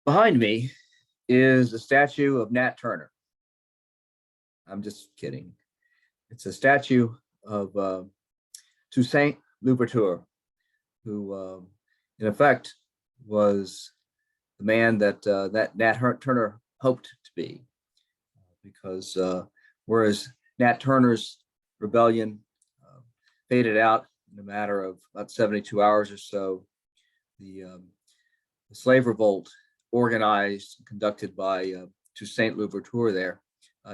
Behind me is a statue of Nat Turner. I'm just kidding. It's a statue of Toussaint Louverture, who, in effect, was the man that Nat Turner hoped to be, because whereas Nat Turner's rebellion faded out in a matter of about 72 hours or so, the slave revolt organized and conducted by Toussaint Louverture there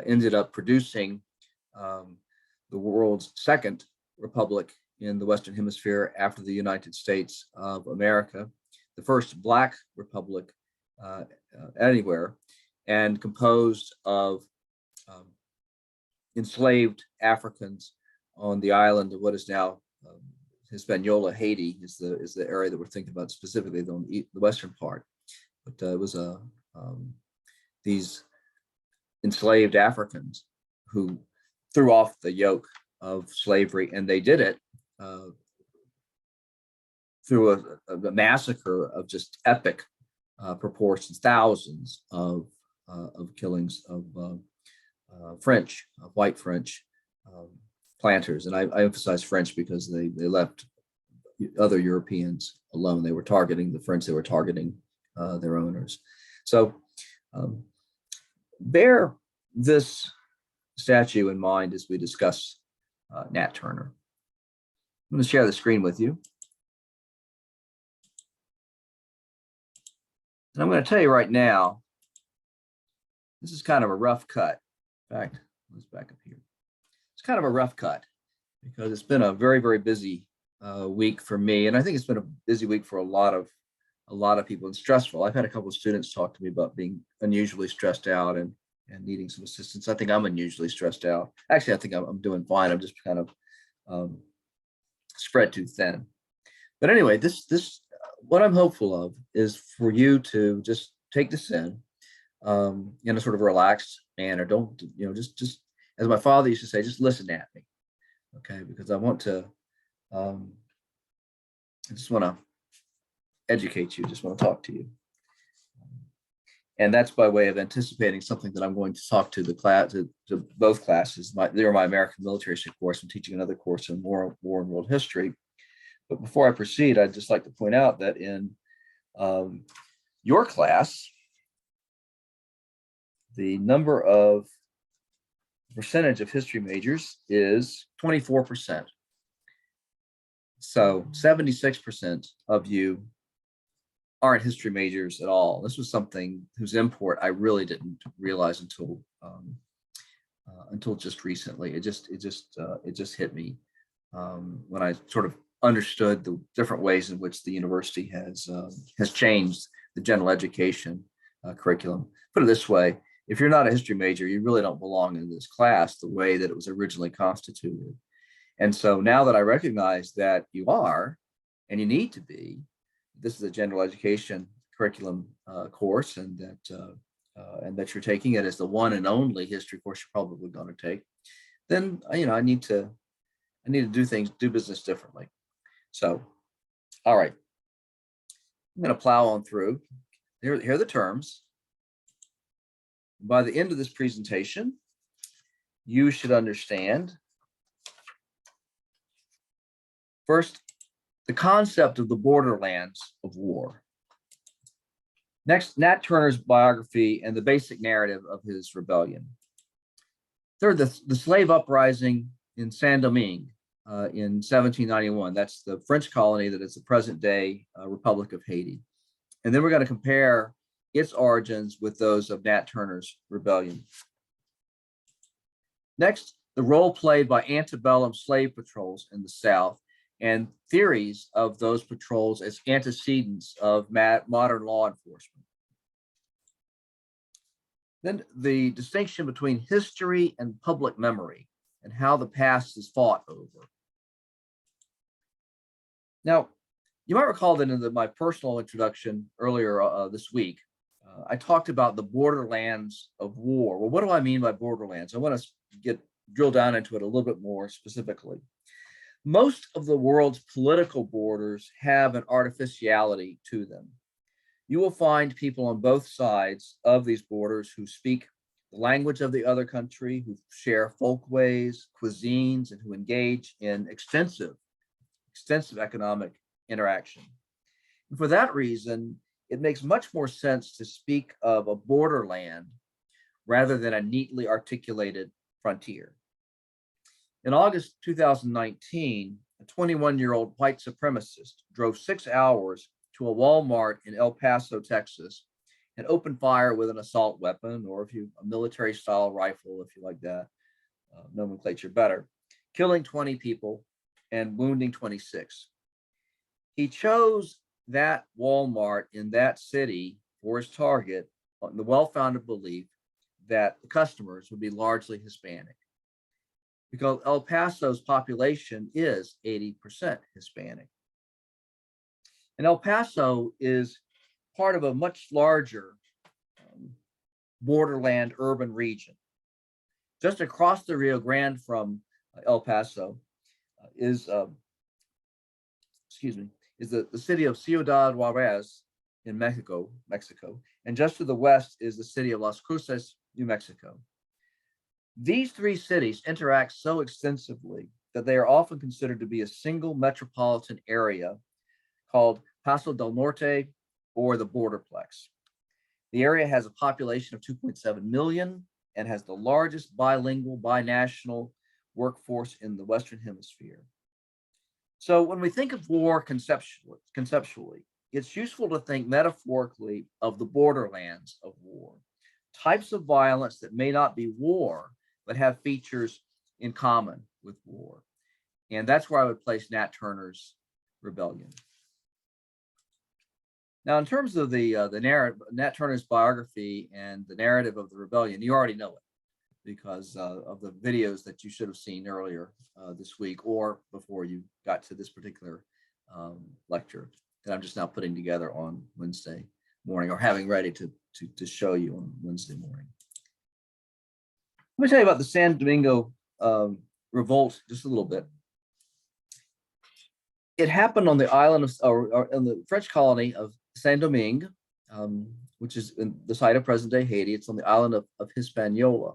ended up producing the world's second republic in the Western Hemisphere after the United States of America, the first Black republic anywhere, and composed of enslaved Africans on the island of what is now Hispaniola, Haiti is the area that we're thinking about specifically, on the western part. But it was these enslaved Africans who threw off the yoke of slavery, and they did it through a massacre of just epic proportions, thousands of killings of white French planters. And I emphasize French because they left other Europeans alone. They were targeting the French, they were targeting their owners. So bear this statue in mind as we discuss Nat Turner. I'm going to share the screen with you. And I'm going to tell you right now, this is kind of a rough cut. In fact, let's back up here. It's kind of a rough cut because it's been a very, very busy week for me. And I think it's been a busy week for a lot of people, and stressful. I've had a couple of students talk to me about being unusually stressed out and needing some assistance. I think I'm unusually stressed out. Actually, I think I'm doing fine. I'm just kind of spread too thin. But anyway, this what I'm hopeful of is for you to just take this in a sort of relaxed manner. Don't, just as my father used to say, just listen at me, okay? Because I want to, I just want to educate you, just want to talk to you. And that's by way of anticipating something that I'm going to talk to the class, to both classes. They're my American military history course. I'm teaching another course in war and world history. But before I proceed, I'd just like to point out that in your class, the percentage of history majors is 24%. So 76% of you aren't history majors at all. This was something whose import I really didn't realize until just recently. It just hit me when I sort of understood the different ways in which the university has changed the general education curriculum. Put it this way: if you're not a history major, you really don't belong in this class the way that it was originally constituted. And so now that I recognize that you are, and you need to be, this is a general education curriculum course, and that you're taking it as the one and only history course you're probably going to take, then I need to do business differently. So, all right, I'm going to plow on through. Here are the terms. By the end of this presentation, you should understand, first, the concept of the borderlands of war. Next, Nat Turner's biography and the basic narrative of his rebellion. Third, the slave uprising in Saint-Domingue in 1791. That's the French colony that is the present-day Republic of Haiti. And then we're going to compare its origins with those of Nat Turner's rebellion. Next, the role played by antebellum slave patrols in the South and theories of those patrols as antecedents of modern law enforcement. Then the distinction between history and public memory and how the past is fought over. Now, you might recall that in my personal introduction earlier this week, I talked about the borderlands of war. Well, what do I mean by borderlands? I want to drill down into it a little bit more specifically. Most of the world's political borders have an artificiality to them. You will find people on both sides of these borders who speak the language of the other country, who share folkways, cuisines, and who engage in extensive economic interaction. And for that reason, it makes much more sense to speak of a borderland rather than a neatly articulated frontier. In August 2019, a 21-year-old white supremacist drove 6 hours to a Walmart in El Paso, Texas, and opened fire with an assault weapon, or a military-style rifle, if you like that nomenclature better, killing 20 people and wounding 26. He chose that Walmart in that city for his target on the well-founded belief that the customers would be largely Hispanic, because El Paso's population is 80% Hispanic. And El Paso is part of a much larger borderland urban region. Just across the Rio Grande from El Paso is the city of Ciudad Juarez in Mexico, and just to the west is the city of Las Cruces, New Mexico. These three cities interact so extensively that they are often considered to be a single metropolitan area called Paso del Norte, or the Borderplex. The area has a population of 2.7 million and has the largest bilingual, binational workforce in the Western Hemisphere. So when we think of war conceptually, it's useful to think metaphorically of the borderlands of war, types of violence that may not be war, but have features in common with war. And that's where I would place Nat Turner's Rebellion. Now, in terms of the narrative, Nat Turner's biography and the narrative of the rebellion, you already know it because of the videos that you should have seen earlier this week or before you got to this particular lecture that I'm just now putting together on Wednesday morning, or having ready to show you on Wednesday morning. Let me tell you about the San Domingo revolt just a little bit. It happened on the island of, or in the French colony of Saint Domingue, which is in the site of present-day Haiti. It's on the island of Hispaniola.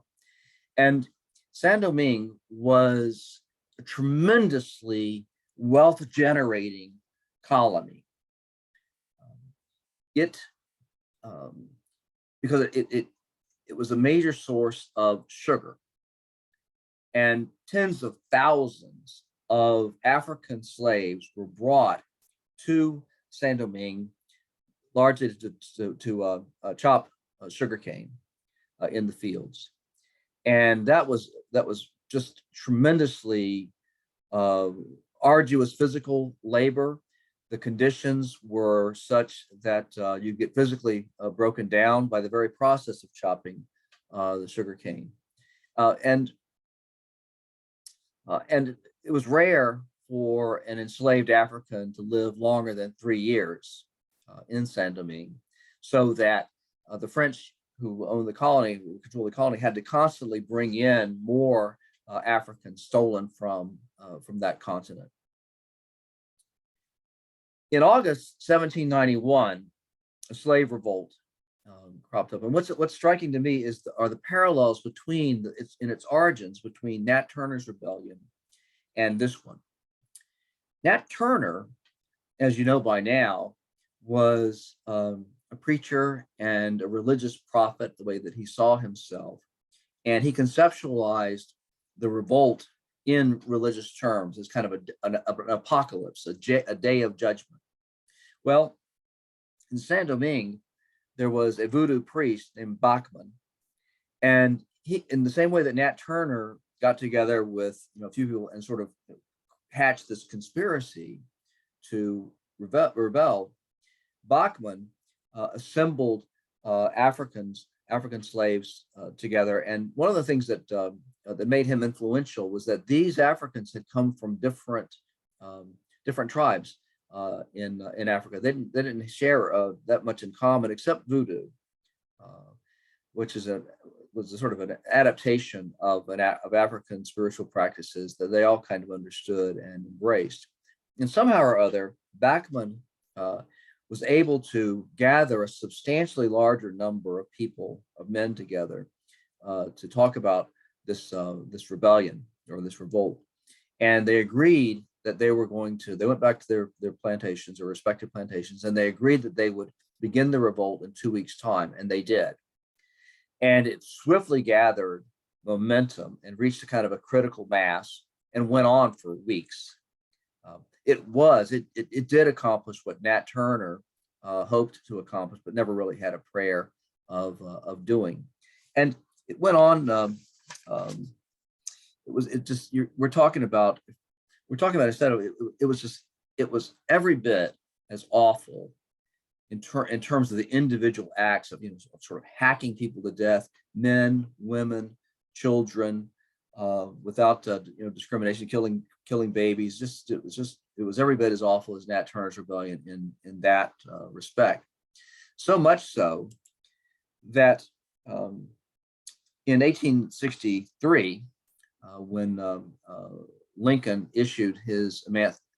And Saint Domingue was a tremendously wealth-generating colony. Because it was a major source of sugar, and tens of thousands of African slaves were brought to Saint Domingue, largely to chop sugarcane in the fields, and that was just tremendously arduous physical labor. The conditions were such that you get physically broken down by the very process of chopping the sugarcane, and it was rare for an enslaved African to live longer than 3 years in Saint Domingue, so that the French who owned the colony, who controlled the colony, had to constantly bring in more Africans stolen from that continent. In August 1791, a slave revolt cropped up, and what's striking to me are the parallels between its origins between Nat Turner's rebellion and this one. Nat Turner, as you know by now, was a preacher and a religious prophet, the way that he saw himself, and he conceptualized the revolt in religious terms as kind of an apocalypse, a day of judgment. Well, in Saint Domingue, there was a voodoo priest named Bachman, and he, in the same way that Nat Turner got together with a few people and sort of hatched this conspiracy to rebel, Bachman assembled African slaves together, and one of the things that made him influential was that these Africans had come from different tribes in Africa. They didn't share that much in common except voodoo, which was a sort of an adaptation of African spiritual practices that they all kind of understood and embraced. And somehow or other, Bachman was able to gather a substantially larger number of people, of men together, to talk about this rebellion or this revolt. And they agreed that they went back to their plantations, their respective plantations, and they agreed that they would begin the revolt in 2 weeks' time, and they did. And it swiftly gathered momentum and reached a kind of a critical mass and went on for weeks. It did accomplish what Nat Turner hoped to accomplish, but never really had a prayer of doing. And it went on. We're talking about instead of it was every bit as awful in terms of the individual acts of, sort of hacking people to death, men, women, children, without discrimination, killing babies. It was every bit as awful as Nat Turner's rebellion in that respect. So much so that in 1863, when Lincoln issued his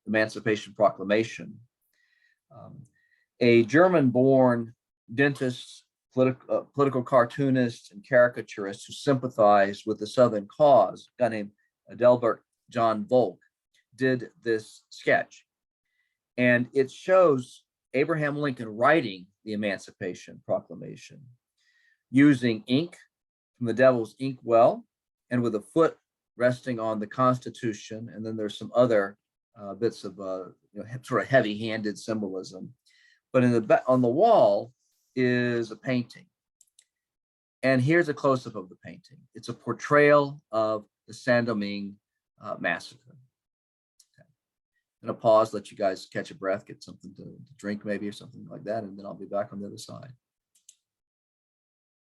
Emancipation Proclamation, a German-born dentist, political cartoonist, and caricaturist who sympathized with the Southern cause, a guy named Adelbert John Volk, did this sketch. And it shows Abraham Lincoln writing the Emancipation Proclamation using ink from the Devil's Ink well and with a foot resting on the Constitution. And then there's some other bits of sort of heavy-handed symbolism. But on the wall is a painting. And here's a close-up of the painting. It's a portrayal of the Saint-Domingue massacre. Okay. I'm going to pause, let you guys catch a breath, get something to drink maybe or something like that, and then I'll be back on the other side.